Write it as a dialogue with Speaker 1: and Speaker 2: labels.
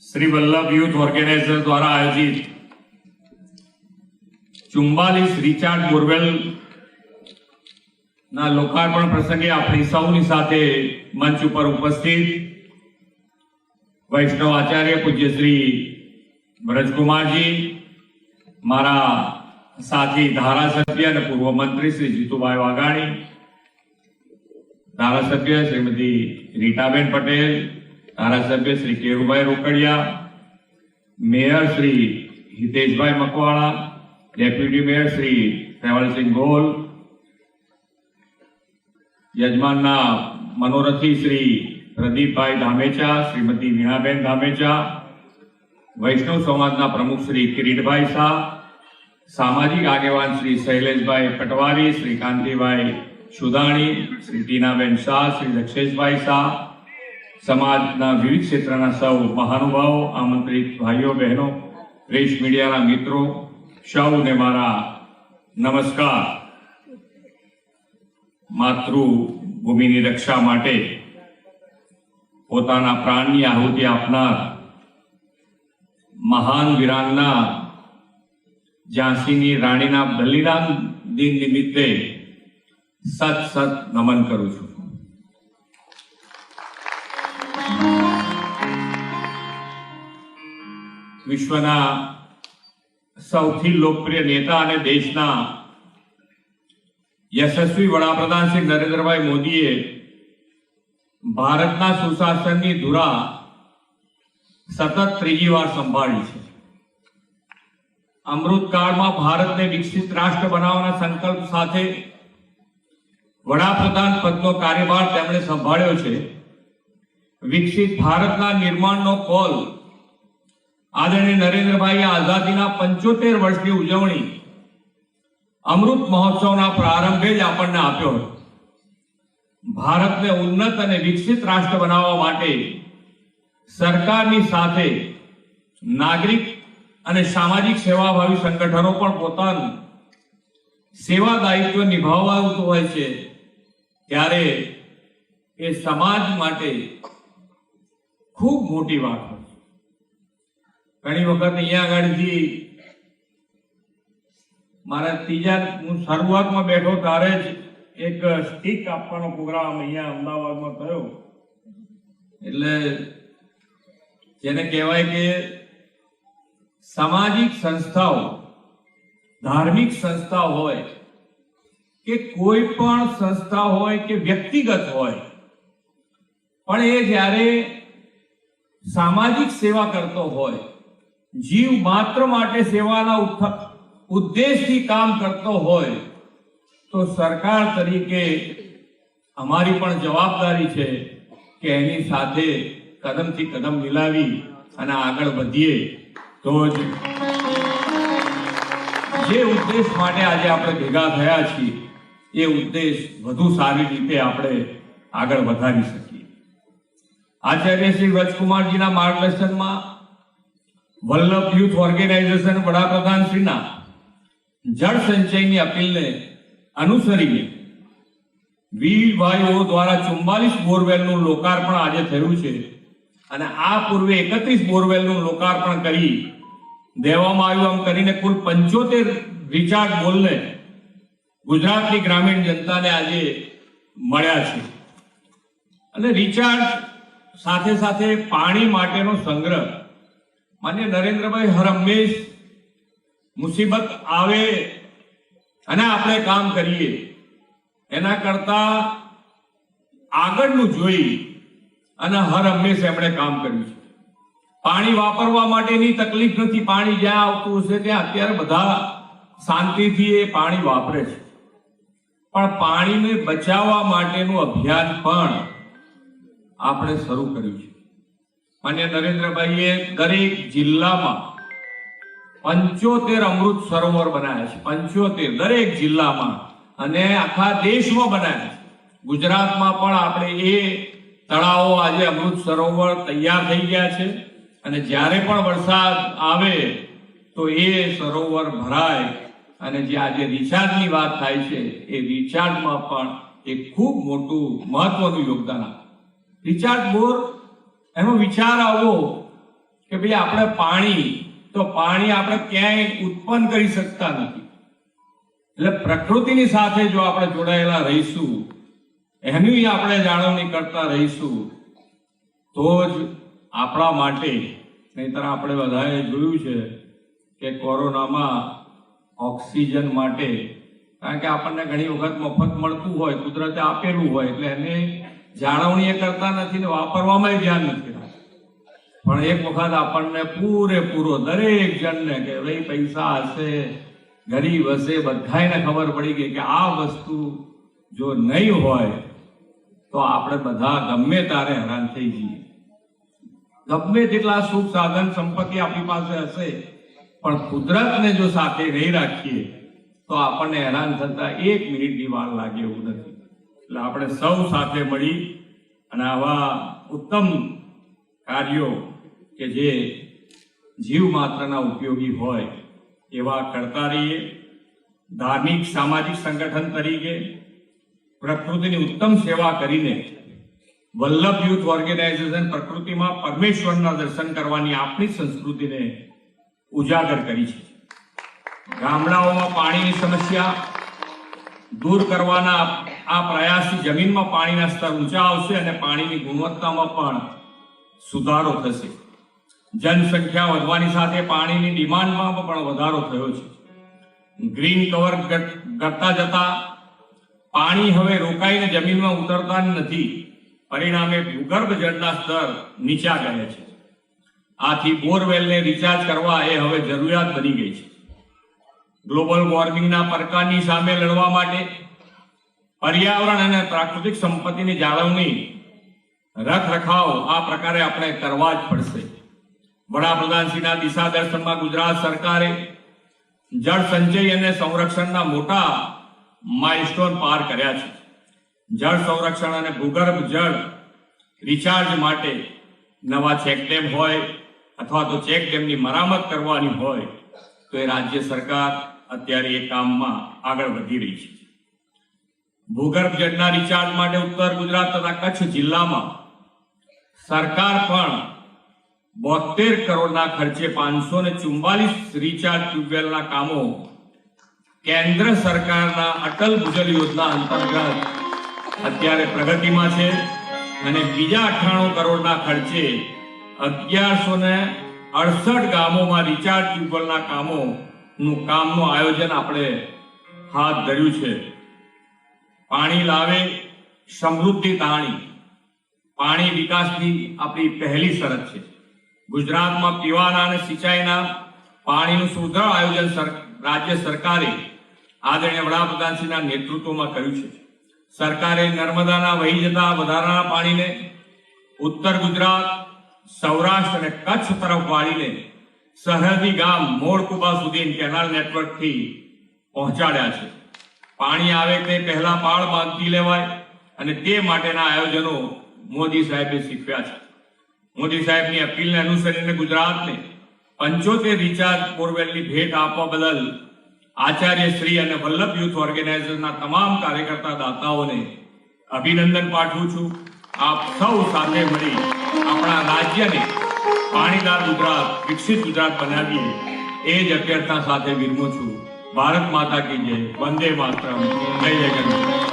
Speaker 1: Shri Vallabh youth organiser द्वारा आयोजित 44 Richard borewell ना लोकार्पण प्रसंगे अपनी सौनी साथे मंच पर उपस्थित वैष्णव आचार्य पूज्य श्री ब्रजकुमार जी, मारा साथी धारासभ्य और पूर्व मंत्री श्री जीतुभाई वाघाणी, धारासभ्य श्रीमती रीटाबेन पटेल, धारासभ्य Shri Kerubhai Rokadiya, mayor Shri Hiteshbhai Makwana, deputy mayor Shri Seval Singh Gol, यजमान मनोरथी श्री प्रदीप भाई धामेचा, श्रीमती वीणाबेन धामेचा, वैष्णव समाज प्रमुख श्री किरीटभाई शाह, सामाजिक आगेवान श्री शैलेषभाई पटवारी, श्री कांतिभाई सुदाणी, श्री टीनाबेन शाह, श्री लक्षेशभाई शाह, समाजना विविध क्षेत्रना सौ महानुभावो, आमंत्रित भाईओ बहनों, प्रेस मीडिया मित्रों, सौने मारा नमस्कार। मातृभूमिनी रक्षा माटे पोताना प्राणनी आहुति आपनार महान वीरांगना झांसीनी राणीना बलिदान दिन निमित्ते सत सत नमन करूं छुं। विश्वना सौथी लोकप्रिय नेता और देशना यशस्वी वडाप्रधान श्री नरेंद्रभाई मोदीए भारतना सुशासननी धुरा सतत त्रीजी वार संभाળી છે। અમૃતકાળમાં ભારતને વિકસિત રાષ્ટ્ર બનાવવાના સંકલ્પ સાથે વડાપ્રધાન પદનો કાર્યભાર તેમણે સંભાળ્યો છે। વિકસિત ભારતના નિર્માણનો કોલ આદરણીય નરેન્દ્રભાઈ આઝાદીના 75 વર્ષની ઉજવણી અમૃત મહોત્સવના પ્રારંભે જ આપણને આપ્યો હતો। ભારતને ઉન્નત અને વિકસિત રાષ્ટ્ર બનાવવા માટે સરકારની સાથે નાગરિક અને સામાજિક સેવાભાવી સંગઠનો પણ પોતાનું સેવા દાયિત્વ નિભાવતું હોય છે, ત્યારે એ સમાજ માટે ખૂબ મોટી વાત હોય છે। ઘણી વખત અહીંયા આગળથી મારા હું શરૂઆતમાં બેઠો ત્યારે જ એક સ્ટીક આપવાનો પ્રોગ્રામ અહીંયા અમદાવાદમાં થયો, એટલે જેને કહેવાય કે સામાજિક સંસ્થાઓ, ધાર્મિક સંસ્થા હોય કે કોઈ પણ સંસ્થા હોય કે વ્યક્તિગત હોય, પણ એ જ્યારે સામાજિક સેવા કરતો હોય, જીવ માત્ર માટે સેવાના ઉદ્દેશથી કામ કરતો હોય, તો સરકાર તરીકે અમારી પણ જવાબદારી છે કે એની સાથે કદમથી કદમ મિલાવી અને આગળ વધીએ, તો જ જે ઉદ્દેશ માટે આજે આપણે ભેગા થયા છીએ એ ઉદ્દેશ વધુ સારી રીતે આપણે આગળ વધારી શકીએ। આચાર્ય શ્રી વ્રજકુમારજીના માર્ગદર્શનમાં વલ્લભ યુથ ઓર્ગેનાઇઝેશન વડાપ્રધાન શ્રીના જળ સંચયની અપીલને અનુસરીને વીર ભાઈઓ દ્વારા 44 બોરવેલનું લોકાર્પણ આજે થયું છે અને આ પૂર્વે 31 બોરવેલનું લોકાર્પણ કરી દેવામાં આવ્યું। આમ કરીને કુલ 75 રિચાર્જ બોરને ગુજરાતની ગ્રામીણ જનતાને આજે મળ્યા છે। અને રિચાર્જ સાથે સાથે પાણી માટેનો સંગ્રહ માન્ય નરેન્દ્રભાઈ હર હંમેશ મુસીબત આવે અને આપણે કામ કરીએ એના કરતા આગળનું જોઈ અને હર હંમેશ એમણે કામ કર્યું છે। પાણી વાપરવા માટેની તકલીફ નથી, પાણી જ્યાં આવતું હશે ત્યાં અત્યારે બધા શાંતિથી એ પાણી વાપરે છે, પણ પાણીને બચાવવા માટેનું અભિયાન પણ આપણે શરૂ કર્યું છે। માન્ય નરેન્દ્રભાઈએ દરેક જિલ્લામાં 75 અમૃત સરોવર બનાવ્યા છે, 75 દરેક જિલ્લામાં અને આખા દેશમાં બનાવ્યા છે। ગુજરાતમાં પણ આપણે એ તળાવો આજે અમૃત સરોવર તૈયાર થઈ ગયા છે અને જ્યારે પણ વરસાદ આવે તો એ સરોવર ભરાય અને જે આજે રિચાર્જની વાત થાય છે એ રિચાર્જમાં પણ એક ખૂબ મોટું મહત્વનું યોગદાન આપે। રિચાર્જ બોર એનો વિચાર આવો કે કે ભાઈ આપણે પાણી આપણે ક્યાંય ઉત્પન્ન કરી શકતા નથી. એટલે પ્રકૃતિની સાથે જો આપણે જોડાયેલા રહીશું, એની આપણે જાળવણી કરતા રહીશું, તો જ આપણા માટે. નહીંતર આપણે બધાએ જોયું છે કે કોરોનામાં ઓક્સિજન માટે, કારણ કે આપણને ઘણી વખત મફત મળતું હોય, કુદરતે આપેલું હોય, એટલે એને જાળવણી એ કરતા નથી ને વાપરવામાં ધ્યાન નથી રાખતા. પણ એક વખત આપણને પૂરેપૂરો દરેક જણને કે ભાઈ પૈસા હશે, ગરીબ હશે, બધાને ખબર પડી ગઈ કે આ વસ્તુ જો નહીં હોય તો આપણે બધા ગમે ત્યારે હેરાન થઈ જઈએ. ગમે તેટલા સુખ સાધન સંપત્તિ આપણી પાસે હશે, પણ કુદરતને જો સાથે નહીં રાખીએ તો આપણને હેરાન થતા 1 મિનિટની વાર લાગે એવું નથી. એટલે આપણે સૌ સાથે મળી અને આવા ઉત્તમ કાર્યો કે જે જીવ માત્રના ઉપયોગી હોય એવા કરતા રહીએ. ધાર્મિક સામાજિક સંગઠન તરીકે પ્રકૃતિની ઉત્તમ સેવા કરીને વલ્લભ યુથ ઓર્ગેનાઇઝેશન પ્રકૃતિમાં પરમેશ્વરના દર્શન કરવાની આપણી સંસ્કૃતિને ઉજાગર કરી છે. ગામડાઓમાં પાણીની સમસ્યા દૂર કરવાના આ પ્રયાસથી જમીનમાં પાણીના સ્તર ઊંચા આવશે અને પાણીની ગુણવત્તામાં પણ સુધારો થશે. જનસંખ્યા વધવાની સાથે પાણીની ડિમાન્ડમાં પણ વધારો થયો છે. ગ્રીન કવર ઘટતા જતા પાણી હવે રોકાઈને જમીનમાં ઉતરતા નથી. પરિણામે ભૂગર્ભ જળના સ્તર નીચા ગયા છે. આથી બોરવેલને રિચાર્જ કરવા એ હવે જરૂરિયાત બની ગઈ છે. ગ્લોબલ વોર્મિંગના પડકારની સામે લડવા માટે પર્યાવરણ અને પ્રાકૃતિક સંપત્તિની જાળવણી રખરખાવ આ પ્રકારે આપણે કરવા જ પડશે. વડાપ્રધાનશ્રીના દિશા દર્શનમાં ગુજરાત સરકારે જળ સંચય અને સંરક્ષણના મોટા માઇલસ્ટોન પાર કર્યા છે. જળ સંરક્ષણ અને ભૂગર્ભ જળ રિચાર્જ માટે નવા ચેકડેમ હોય અથવા તો ચેકડેમની મરામત કરવાની હોય તો એ રાજ્ય સરકાર અત્યારે એ કામમાં આગળ વધી રહી છે. ભૂગર્ભ જળના રિચાર્જ માટે ઉત્તર ગુજરાત તથા કચ્છ જિલ્લામાં સરકાર પણ 72 કરોડના ખર્ચે 544 રિચાર્જ ટ્યુબવેલના કામો કેન્દ્ર સરકારના અટલ ભૂજલ યોજના અંતર્ગત અત્યારે પ્રગતિમાં છે અને બીજા 98 કરોડના ખર્ચે 1168 ગામોમાં રિચાર્જ ટ્યુબવેલના કામનું આયોજન આપણે હાથ ધર્યું છે. પાણી લાવે સમૃદ્ધિ તાણી પાણી વિકાસની આપણી પહેલી શરત છે. ગુજરાતમાં પીવાના અને સિંચાઈના પાણીનું સુદ્રઢ આયોજન રાજ્ય સરકારે આદરણીય વડાપ્રધાનશ્રીના નેતૃત્વમાં કર્યું છે. સરકારે નર્મદાના વહી જતા વધારાના પાણીને ઉત્તર ગુજરાત, સૌરાષ્ટ્ર અને કચ્છ તરફ વાળીને સરહદી ગામ મોડકુબા સુધી કેનાલ નેટવર્કથી પહોંચાડ્યા છે. પાણી આવે તે પહેલા પાળ બાંધી લેવાય અને તે માટેના આયોજનો મોદી સાહેબે શીખવ્યા છે. મોદી સાહેબની અપીલને અનુસરીને ગુજરાતને 75 રિચાર્જ બોરવેલની ભેટ આપવા બદલ આચાર્ય શ્રી અને વલ્લભ યુથ ઓર્ગેનાઇઝેશનના તમામ કાર્યકર્તા દાતાઓને અભિનંદન પાઠવું છું. આપ સૌ સાથે મળી આપણા રાજ્યને પાણીદાર ગુજરાત, વિકસિત ગુજરાત બનાવીએ એ જ અભ્યર્થના સાથે વિરમું છું. ભારત માતા કી જય. વંદે માતરમ. જય જય ગણેશ.